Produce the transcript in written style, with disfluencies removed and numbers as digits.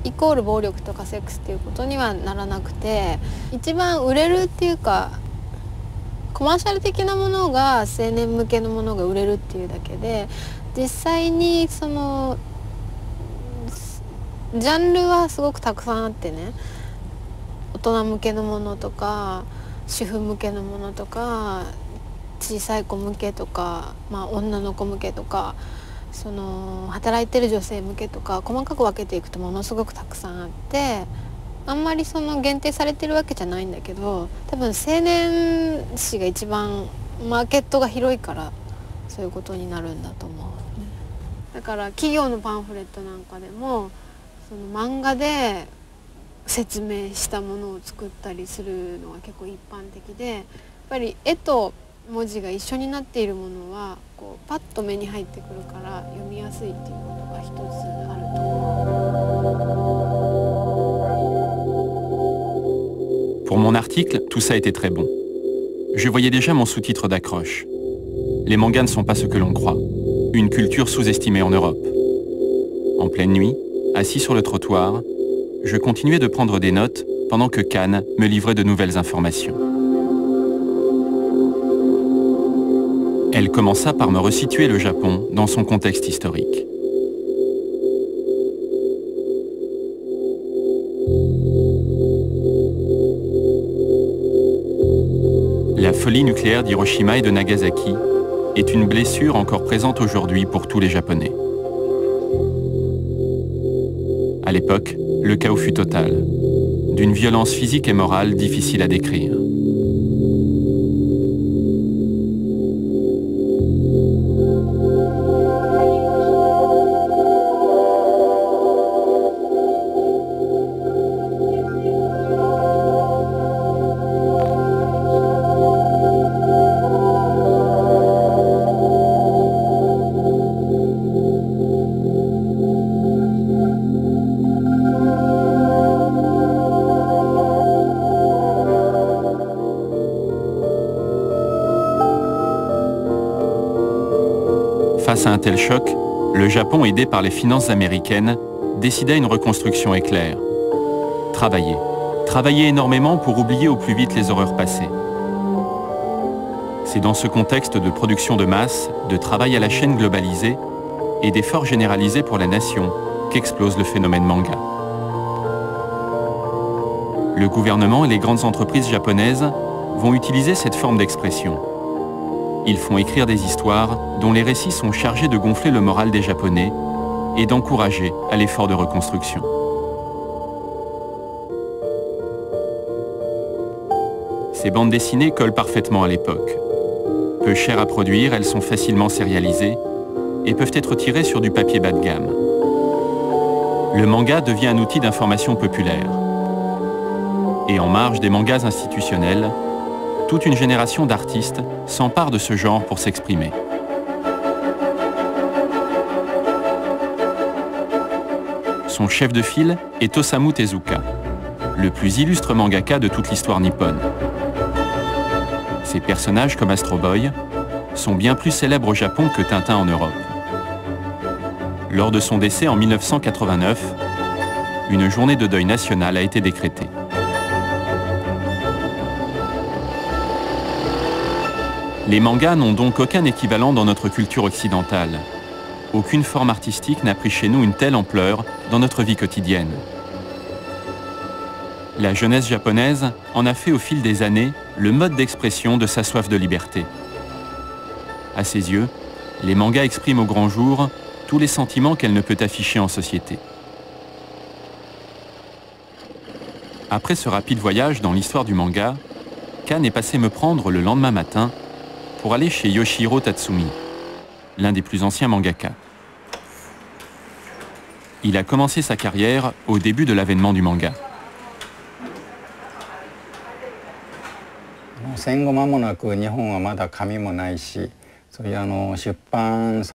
イコール暴力とかセックスっていうことにはならなくて、一番売れるっていうかコマーシャル的なものが青年向けのものが売れるっていうだけで、実際にそのジャンルはすごくたくさんあってね、大人向けのものとか主婦向けのものとか小さい子向けとか、女の子向けとか、その働いてる女性向けとか細かく分けていくとものすごくたくさんあって、あんまりその限定されてるわけじゃないんだけど、多分青年誌が一番マーケットが広いからそういうことになるんだと思う。だから企業のパンフレットなんかでもその漫画で説明したものを作ったりするのが結構一般的で、やっぱり絵と文字が一緒になっているものはこうパッと目に入ってくるから読みやすいっていうことが一つあると思う。 Pour mon article, tout ça était très bon. Je voyais déjà mon sous-titre d'accroche. Les mangas ne sont pas ce que l'on croit. Une culture sous-estimée en Europe. En pleine nuit, assis sur le trottoir, je continuais de prendre des notes pendant que Kan me livrait de nouvelles informations. Elle commença par me resituer le Japon dans son contexte historique. La folie nucléaire d'Hiroshima et de Nagasaki est une blessure encore présente aujourd'hui pour tous les Japonais. À l'époque, le chaos fut total, d'une violence physique et morale difficile à décrire. Face à un tel choc, le Japon, aidé par les finances américaines, décida une reconstruction éclair. Travailler énormément pour oublier au plus vite les horreurs passées. C'est dans ce contexte de production de masse, de travail à la chaîne globalisée et d'efforts généralisés pour la nation qu'explose le phénomène manga. Le gouvernement et les grandes entreprises japonaises vont utiliser cette forme d'expression. Ils font écrire des histoires dont les récits sont chargés de gonfler le moral des Japonais et d'encourager à l'effort de reconstruction. Ces bandes dessinées collent parfaitement à l'époque. Peu chères à produire, elles sont facilement sérialisées et peuvent être tirées sur du papier bas de gamme. Le manga devient un outil d'information populaire. Et en marge des mangas institutionnels, toute une génération d'artistes s'empare de ce genre pour s'exprimer. Son chef de file est Osamu Tezuka, le plus illustre mangaka de toute l'histoire nippone. Ses personnages comme Astro Boy sont bien plus célèbres au Japon que Tintin en Europe. Lors de son décès en 1989, une journée de deuil national a été décrétée. Les mangas n'ont donc aucun équivalent dans notre culture occidentale. Aucune forme artistique n'a pris chez nous une telle ampleur dans notre vie quotidienne. La jeunesse japonaise en a fait au fil des années le mode d'expression de sa soif de liberté. À ses yeux, les mangas expriment au grand jour tous les sentiments qu'elle ne peut afficher en société. Après ce rapide voyage dans l'histoire du manga, Kan est passé me prendre le lendemain matin pour aller chez Yoshihiro Tatsumi, l'un des plus anciens mangaka. Il a commencé sa carrière au début de l'avènement du manga. 戦後間もなく日本はまだ紙もないし、そういう出版